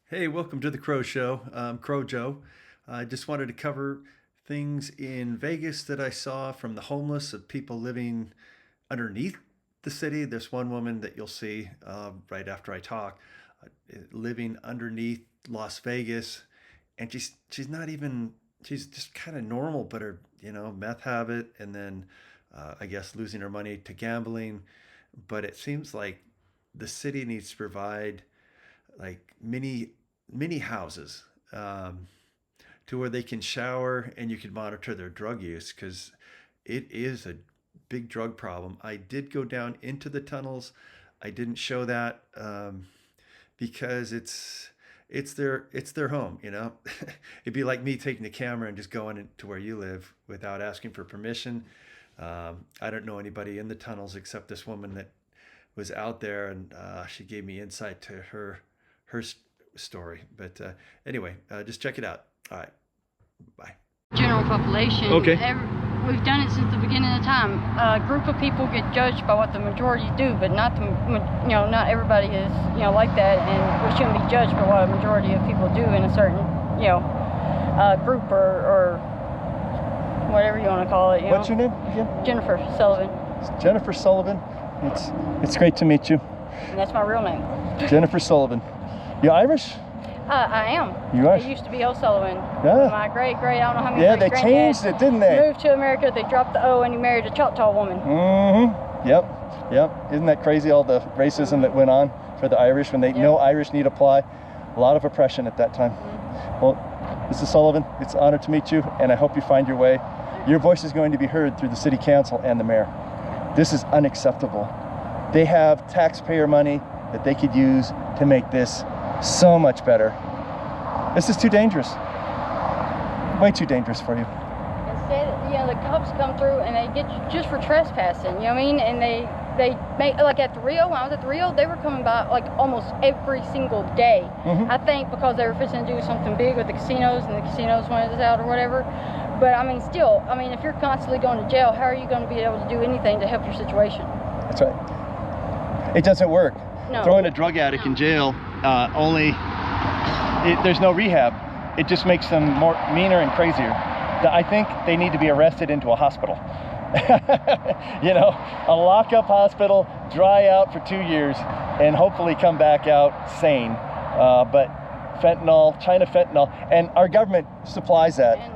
Hey, welcome to the Crow Show. I'm Crowjo. I just wanted to cover things in Vegas that I saw from the homeless of people living underneath the city. There's one woman that you'll see right after I talk, living underneath Las Vegas, and she's not even she's just kind of normal, but her meth habit, and then I guess losing her money to gambling. But it seems like the city needs to provide like mini houses, to where they can shower and you can monitor their drug use because it is a big drug problem. I did go down into the tunnels. I didn't show that because it's their home. It'd be like me taking the camera and just going into where you live without asking for permission. I don't know anybody in the tunnels except this woman that was out there, and she gave me insight to her story. But anyway, just check it out. All right, bye. General population. Okay. We've done it since the beginning of time. A group of people get judged by what the majority do, but not not everybody is like that, and we shouldn't be judged by what a majority of people do in a certain group or whatever you want to call it. What's your name again? Jennifer Sullivan. Jennifer Sullivan. It's great to meet you. And that's my real name. Jennifer Sullivan. You Irish? I am. You are? It used to be O'Sullivan. Yeah. My great, I don't know how many. Yeah, they changed it, didn't they? Moved to America, they dropped the O, and he married a Choctaw woman. Mm-hmm. Yep. Isn't that crazy, all the racism that went on for the Irish when no Irish need apply? A lot of oppression at that time. Well, Mrs. Sullivan, it's an honor to meet you, and I hope you find your way. Your voice is going to be heard through the city council and the mayor. This is unacceptable. They have taxpayer money that they could use to make this so much better. This is too dangerous. Way too dangerous for you. Instead, the cops come through and they get you just for trespassing, you know what I mean? And they make, like at the Rio, when I was at the Rio, they were coming by like almost every single day. Mm-hmm. I think because they were fixing to do something big with the casinos and the casinos wanted us out or whatever. But I mean, still, if you're constantly going to jail, how are you going to be able to do anything to help your situation? That's right. It doesn't work. No. Throwing a drug addict in jail, there's no rehab. It just makes them meaner and crazier. I think they need to be arrested into a hospital. A lock-up hospital, dry out for 2 years, and hopefully come back out sane. But fentanyl, China fentanyl, and our government supplies that. And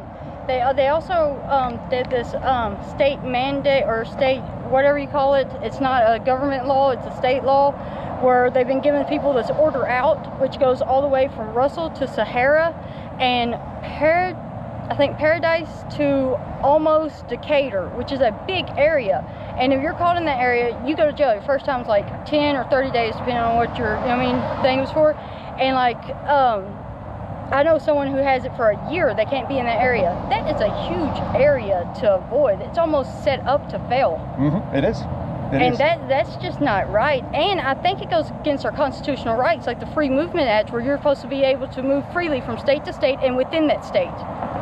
they also did this state mandate or state whatever you call it. It's not a government law, it's a state law, where they've been giving people this order out, which goes all the way from Russell to Sahara and I think Paradise to almost Decatur, which is a big area. And if you're caught in that area, you go to jail. Your first time's like 10 or 30 days, depending on what your thing was for. And I know someone who has it for a year. They can't be in that area. That is a huge area to avoid. It's almost set up to fail. Mm-hmm. It is. That's just not right. And I think it goes against our constitutional rights, like the Free Movement Act, where you're supposed to be able to move freely from state to state and within that state.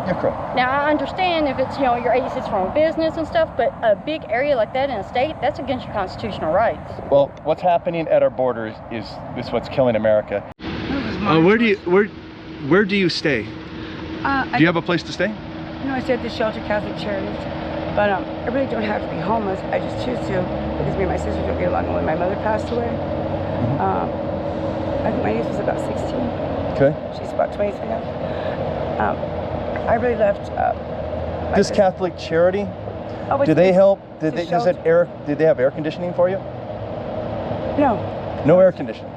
You're correct. Now, I understand if it's, your 86 from a business and stuff, but a big area like that in a state, that's against your constitutional rights. Well, what's happening at our borders is what's killing America. Where do you stay? Do you have a place to stay? I stay at the Shelter Catholic Charities, but I really don't have to be homeless. I just choose to because me and my sister don't get along when my mother passed away. I think my niece was about 16. Okay. She's about 23 now. I really left. This Catholic charity, do they help? Did they have air conditioning for you? No. No air conditioning.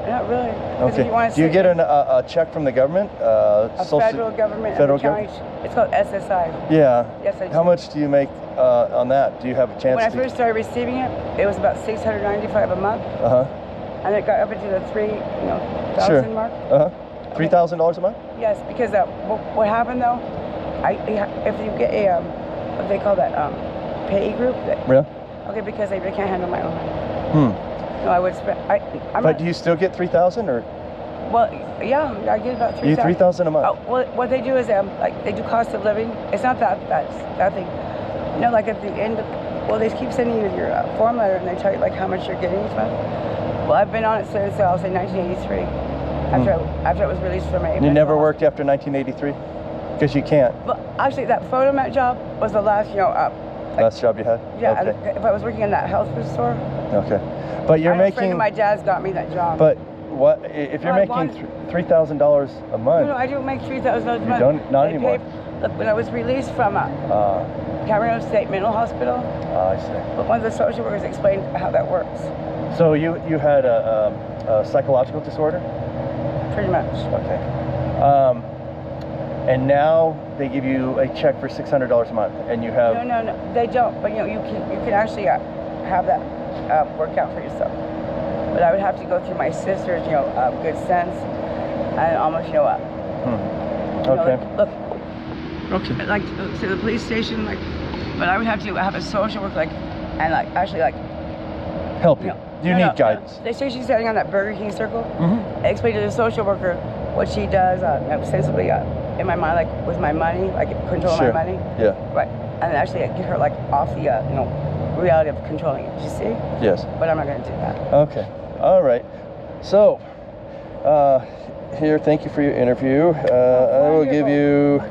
Not really. Okay. Do you get a check from the government? Federal government. Federal government. It's called SSI. Yeah. Yes, I do. How much do you make on that? Do you have a chance? When I first started receiving it, it was about $695 a month. And it got up into the $3,000 mark. $3,000 a month? Yes, because what happened though, if you get a what they call that payee group. Okay, because I really can't handle my own money. No, I would spend. But do you still get 3,000 or? Well, yeah, I get about 3,000. You 3,000 a month. Well, what they do is they do cost of living. It's not that thing. Like at the end. They keep sending you your form letter and they tell you like how much you're getting each month. Well, I've been on it since I'll say 1983. after I was released from my. You never worked after 1983? Because you can't. Well, actually, that photomat job was the last, Last job you had? Yeah, Okay. if I was working in that health food store. Okay. But you're A friend making. of my dad's got me that job. But what if you're making $3,000 a month? No, I don't make $3,000 a month. You don't? Not anymore. Look, when I was released from Crowjo State Mental Hospital, I see. but one of the social workers explained how that works. So you had a psychological disorder? Pretty much. Okay. And now they give you a check for $600 a month, and you have. No, they don't. But you can actually have that work out for yourself. But I would have to go through my sister's, good sense, and almost, Okay. Look, Okay. like to the police station, but I would have to have a social worker, and actually Help you. You need guidance. They say she's standing on that Burger King circle. Mm-hmm. I explained to the social worker what she does, sensibly in my mind, with my money, controlling Sure. my money. Yeah. Right. And actually get her off the reality of controlling it. You see? Yes. But I'm not going to do that. Okay. All right. So, here, thank you for your interview. I will give you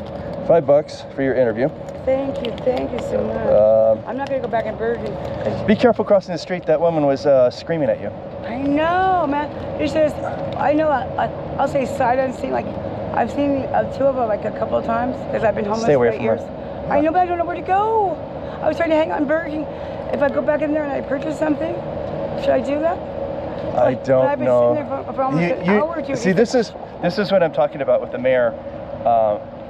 $5 for your interview. Thank you so much. I'm not going to go back in Burger King. Be careful crossing the street. That woman was screaming at you. I know, man. It's just, I know, I'll say sight unseen. I've seen two of them a couple of times because I've been homeless Stay away for 8 from years. her. I know, but I don't know where to go. I was trying to hang out in Burger King. If I go back in there and I purchase something, should I do that? I don't I've been know. sitting there for almost an hour or two. See, this is what I'm talking about with the mayor.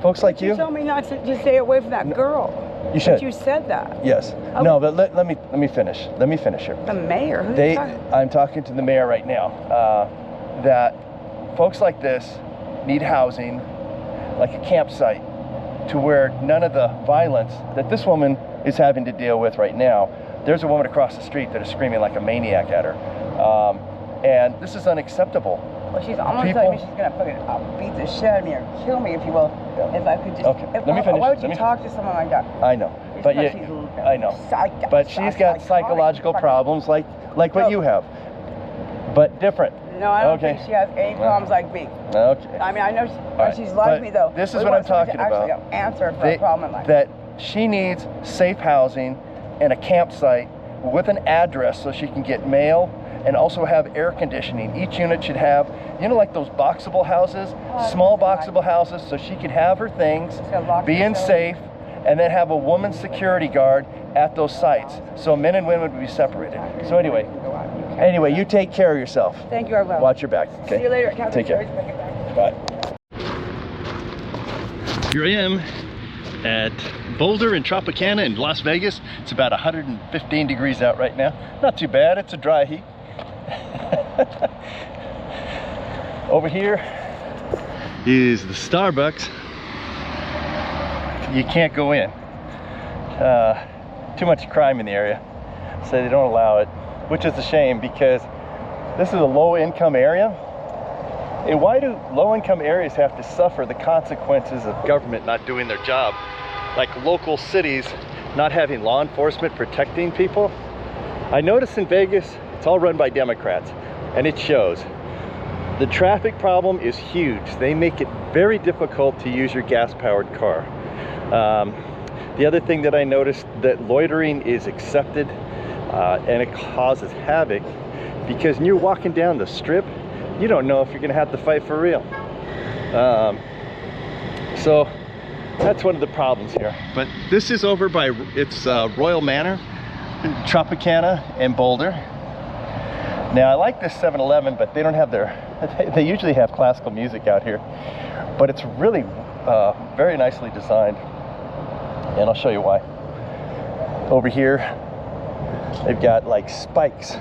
Folks like you. You told me not to just stay away from that girl. You should. But you said that. Yes. No, but let me finish. Let me finish here. The mayor? Who's talking? I'm talking to the mayor right now. That folks like this need housing, like a campsite, to where none of the violence that this woman is having to deal with right now. There's a woman across the street that is screaming like a maniac at her, and this is unacceptable. Well, she's almost telling me she's gonna beat the shit out of me or kill me, if you will, if I could just. Okay. Let me finish. Why would you talk to someone like that? I know, but I know. But she's got psychological problems like what you have, but different. No, I don't think she has any problems like me. Okay. I mean, I know she's like me though. This is what I'm talking about. Answer for a problem like that. She needs safe housing and a campsite with an address so she can get mail and also have air conditioning. Each unit should have, like those boxable houses, small boxable houses, so she could have her things, being safe, and then have a woman security guard at those sites, so men and women would be separated. So anyway, you take care of yourself. Thank you, I will. Watch your back. Okay. See you later. Take care. Bye. Here I am at Boulder and Tropicana in Las Vegas. It's about 115 degrees out right now. Not too bad, it's a dry heat. Over here is the Starbucks. You can't go in. Too much crime in the area, so they don't allow it, which is a shame because this is a low-income area. And why do low-income areas have to suffer the consequences of government not doing their job? Like local cities not having law enforcement protecting people. I noticed in Vegas, it's all run by Democrats, and it shows. The traffic problem is huge. They make it very difficult to use your gas-powered car. The other thing that I noticed, that loitering is accepted, and it causes havoc because when you're walking down the strip, you don't know if you're gonna have to fight for real. So that's one of the problems here. But this is over by, it's Royal Manor, Tropicana, and Boulder. Now I like this 7-Eleven, but they don't have they usually have classical music out here, but it's really very nicely designed, and I'll show you why. Over here, they've got like spikes,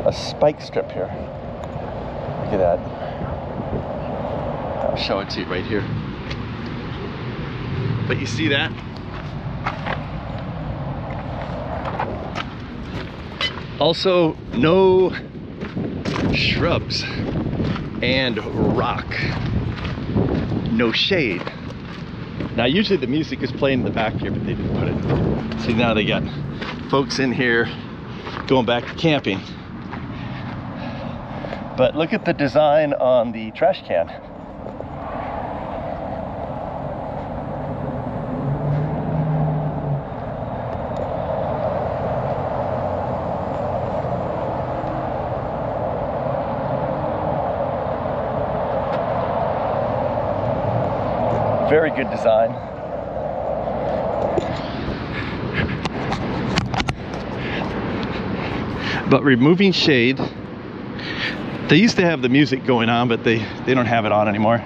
a spike strip here. Look at that. I'll show it to you right here. But you see that? Also, no shrubs and rock. No shade. Now, usually the music is playing in the back here, but they didn't put it. See, now they got folks in here going back to camping. But look at the design on the trash can. Very good design. But removing shade, they used to have the music going on, but they don't have it on anymore.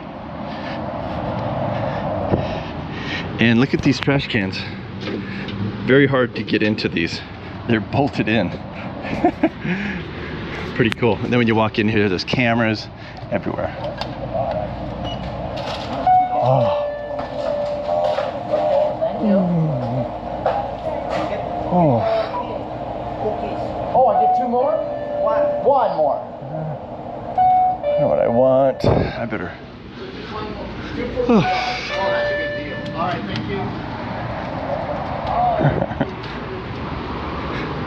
And look at these trash cans. Very hard to get into these. They're bolted in. Pretty cool. And then when you walk in here, there's cameras everywhere. Oh. Oh. Oh, I get 2 more? One more. I know what I want. I better. Oh. That's a good deal. All right, thank you.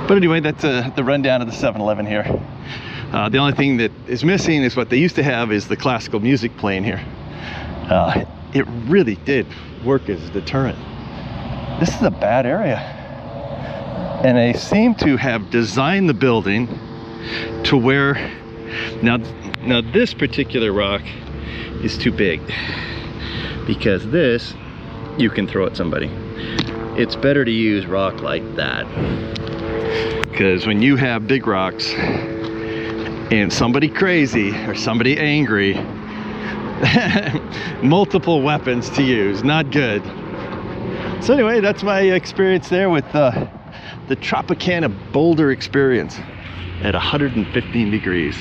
But anyway, that's the rundown of the 7-Eleven here. The only thing that is missing is what they used to have is the classical music playing here. It really did work as a deterrent. This is a bad area. And they seem to have designed the building to where, now this particular rock is too big, because this, you can throw at somebody. It's better to use rock like that. Because when you have big rocks and somebody crazy or somebody angry, multiple weapons to use, not good. So anyway, that's my experience there with the Tropicana Boulder experience at 115 degrees.